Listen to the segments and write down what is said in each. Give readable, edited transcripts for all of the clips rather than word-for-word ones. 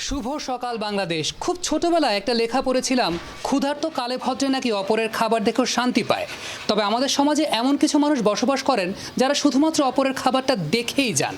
শুভ সকাল বাংলাদেশ। খুব ছোটবেলায় একটা লেখা পড়েছিলাম, ক্ষুধার্ত কালে ভদ্রে নাকি অপরের খাবার দেখেও শান্তি পায়। তবে আমাদের সমাজে এমন কিছু মানুষ বসবাস করেন যারা শুধুমাত্র অপরের খাবারটা দেখেই যান।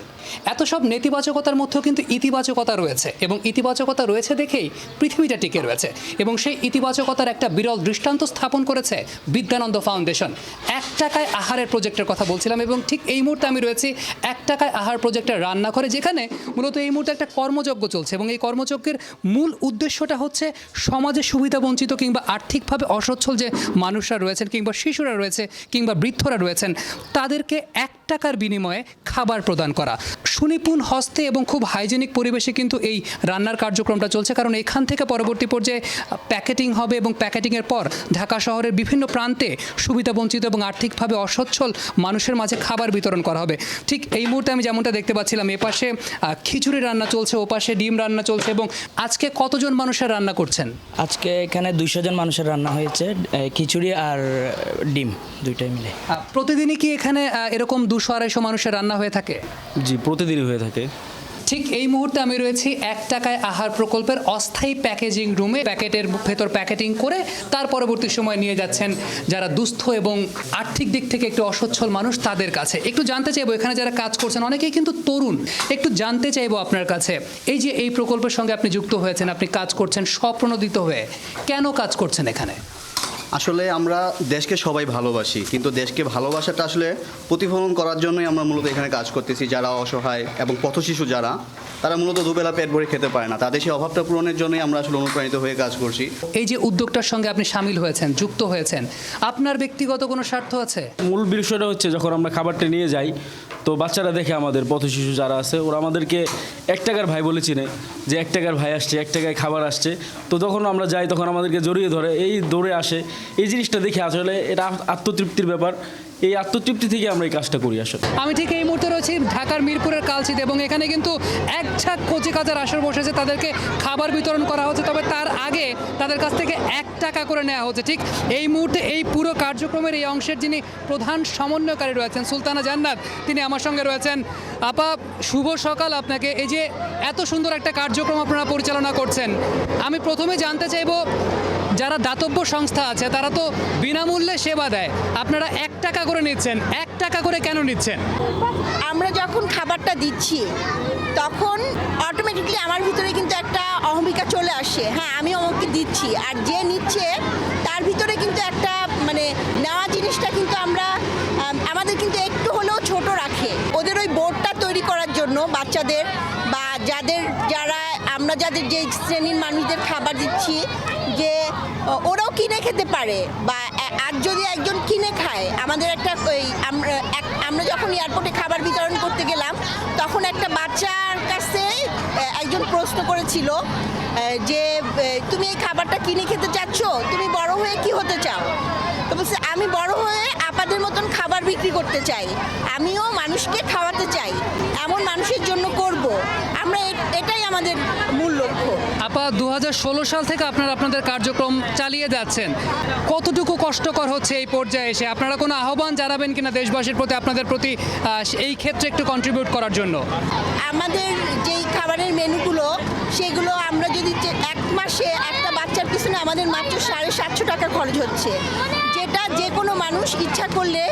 এত সব নেতিবাচকতার মধ্যেও কিন্তু ইতিবাচকতা রয়েছে, এবং ইতিবাচকতা রয়েছে দেখেই পৃথিবীটা টিকে রয়েছে। এবং সেই ইতিবাচকতার একটা বিরল দৃষ্টান্ত স্থাপন করেছে বিদ্যানন্দ ফাউন্ডেশন। 1 টাকায় আহারের প্রজেক্টের কথা বলছিলাম, এবং ঠিক এই মুহূর্তে আমি রয়েছি 1 টাকায় আহার প্রজেক্টের রান্নাঘরে, যেখানে মূলত এই মুহূর্তে একটা কর্মযজ্ঞ চলছে। এবং এই কর্মযজ্ঞের মূল উদ্দেশ্যটা হচ্ছে সমাজে সুবিধাবঞ্চিত কিংবা আর্থিকভাবে অসচ্ছল যে মানুষরা রয়েছেন, কিংবা শিশুরা রয়েছে, কিংবা বৃদ্ধরা রয়েছেন, তাদেরকে 1 টাকার বিনিময়ে খাবার প্রদান করা। সুনিপুণ হস্তে এবং খুব হাইজেনিক পরিবেশে কিন্তু এই রান্নার কার্যক্রমটা চলছে, কারণ এখান থেকে পরবর্তী পর্যায়ে প্যাকেটিং হবে, এবং প্যাকেটিংয়ের পর ঢাকা শহরের বিভিন্ন প্রান্তে সুবিধাবঞ্চিত এবং আর্থিকভাবে অসচ্ছল মানুষের মাঝে খাবার বিতরণ করা হবে। ঠিক এই মুহূর্তে আমি যেমনটা দেখতে পাচ্ছিলাম, এপাশে খিচুড়ি রান্না চলছে, ওপাশে ডিম রান্না চলছে। এবং আজকে কতজন মানুষের রান্না করছেন? আজকে এখানে 200 জন মানুষের রান্না হয়েছে, খিচুড়ি আর ডিম দুইটাই মিলে। প্রতিদিনই কি এখানে এরকম 200-250 মানুষের রান্না হয়ে থাকে? জি, প্রতিদিনই হয়ে থাকে। ঠিক এই মুহূর্তে আমি রয়েছি 1 টাকায় আহার প্রকল্পের অস্থায়ী প্যাকেজিং রুমে। প্যাকেটের ভেতর প্যাকেটিং করে তার পরবর্তী সময় নিয়ে যাচ্ছেন যারা দুস্থ এবং আর্থিক দিক থেকে একটু অসচ্ছল মানুষ, তাদের কাছে। একটু জানতে চাইবো, এখানে যারা কাজ করছেন অনেকেই কিন্তু তরুণ, একটু জানতে চাইবো আপনার কাছে, এই যে এই প্রকল্পের সঙ্গে আপনি যুক্ত হয়েছেন, আপনি কাজ করছেন স্বপ্রণোদিত হয়ে, কেন কাজ করছেন এখানে? আসলে আমরা দেশকে সবাই ভালোবাসি, কিন্তু দেশকে ভালোবাসাটা আসলে প্রতিফলন করার জন্যই আমরা মূলত এখানে কাজ করতেছি। যারা অসহায় এবং পথশিশু যারা, তারা মূলত দুবেলা পেট ভরে খেতে পারে না, তাদের সেই অভাবটা পূরণের জন্যই আমরা আসলে অনুপ্রাণিত হয়ে কাজ করছি। এই যে উদ্যোগটার সঙ্গে আপনি সামিল হয়েছেন, যুক্ত হয়েছেন, আপনার ব্যক্তিগত কোনো স্বার্থ আছে? মূল বিষয়টা হচ্ছে, যখন আমরা খাবারটা নিয়ে যাই, তো বাচ্চারা দেখে, আমাদের পথশিশু যারা আছে, ওরা আমাদেরকে 1 টাকার ভাই বলে চিনে, যে 1 টাকার ভাই আসছে, 1 টাকায় খাবার আসছে। তো যখন আমরা যাই, তখন আমাদেরকে জড়িয়ে ধরে, এই দৌড়ে আসে। এই জিনিসটা দেখে আসলে এটা আত্মতৃপ্তির ব্যাপার। এই আত্মতৃপ্তি থেকে আমরা এই কাজটা করি আসলে। আমি ঠিক এই মুহূর্তে রয়েছি ঢাকার মিরপুরের কালচিতে, এবং এখানে কিন্তু 1 ঝাঁক কচিকাচার আসর বসেছে, তাদেরকে খাবার বিতরণ করা হচ্ছে। তবে তার আগে তাদের কাছ থেকে 1 টাকা করে নেওয়া হচ্ছে। ঠিক এই মুহূর্তে এই পুরো কার্যক্রমের এই অংশের যিনি প্রধান সমন্বয়কারী রয়েছেন, সুলতানা জান্নাত, তিনি আমার সঙ্গে রয়েছেন। আপা, শুভ সকাল আপনাকে। এই যে এত সুন্দর একটা কার্যক্রম আপনারা পরিচালনা করছেন, আমি প্রথমে জানতে চাইব, যারা দাতব্য সংস্থা আছে তারা তো বিনামূল্যে সেবা দেয়, আপনারা 1 টাকা করে নিচ্ছেন। 1 টাকা করে কেন নিচ্ছেন? আমরা যখন খাবারটা দিচ্ছি, তখন অটোমেটিকলি আমার ভিতরে কিন্তু একটা অহমিকা চলে আসে, হ্যাঁ আমি অমুককে দিচ্ছি। আর যে নিচ্ছে তার ভিতরে কিন্তু একটা নেওয়া জিনিসটা কিন্তু আমাদের কিন্তু একটু হলেও ছোট রাখে। ওদের ওই বোর্ডটা তৈরি করার জন্য বাচ্চাদের বা যাদের যে শ্রেণীর মানুষদের খাবার দিচ্ছি, যে ওরাও কিনে খেতে পারে, বা আর যদি একজন কিনে খায়, আমাদের একটা আমরা যখন এয়ারপোর্টে খাবার বিতরণ করতে গেলাম, তখন একটা বাচ্চার কাছে একজন প্রশ্ন করেছিল যে তুমি এই খাবারটা কিনে খেতে চাচ্ছ, তুমি বড় হয়ে কি হতে চাও? তো বলছে, আমি বড় হয়ে আপাদের মতন খাবার বিক্রি করতে চাই, আমিও মানুষকে খাওয়াতে চাই, এমন মানুষের জন্য করব। আমরা এটাই আমাদের মূল লক্ষ্য। আপা, 2016 সাল থেকে আপনাদের কার্যক্রম চালিয়ে যাচ্ছেন, কতটুকু কষ্টকর হচ্ছে এই পর্যায়ে এসে? আপনারা কোনো আহ্বান জানাবেন কিনা দেশবাসীর প্রতি, আপনাদের প্রতি এই ক্ষেত্রে একটু কন্ট্রিবিউট করার জন্য? আমাদের যেই খাবারের মেনুগুলো, সেগুলো আমরা যদি 1 মাসে একটা বাচ্চার পিছনে আমাদের মাত্র 750 টাকা খরচ হচ্ছে, যেটা যে কোনো মানুষ ইচ্ছা করলে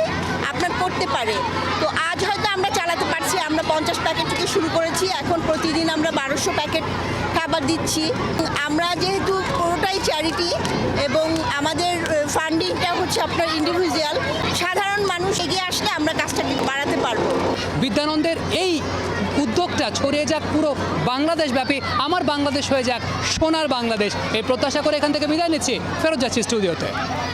আপনার করতে পারে। তো আজ হয়তো আমরা চালাতে পারছি, আমরা 50 প্যাকেট থেকে শুরু করেছি, এখন প্রতিদিন আমরা 1200 প্যাকেট খাবার দিচ্ছি। আমরা যেহেতু পুরোটাই চ্যারিটি, এবং আমাদের ফান্ডিংটা হচ্ছে আপনার ইন্ডিভিজুয়াল, সাধারণ মানুষ এগিয়ে আসলে আমরা কাজটাকে বাড়াতে পারবো। বিদ্যানন্দের এই উদ্যোগটা ছড়িয়ে যাক পুরো বাংলাদেশ ব্যাপী, আমার বাংলাদেশ হয়ে যাক সোনার বাংলাদেশ, এই প্রত্যাশা করে এখান থেকে বিদায় নিচ্ছি, ফেরত যাচ্ছি স্টুডিওতে।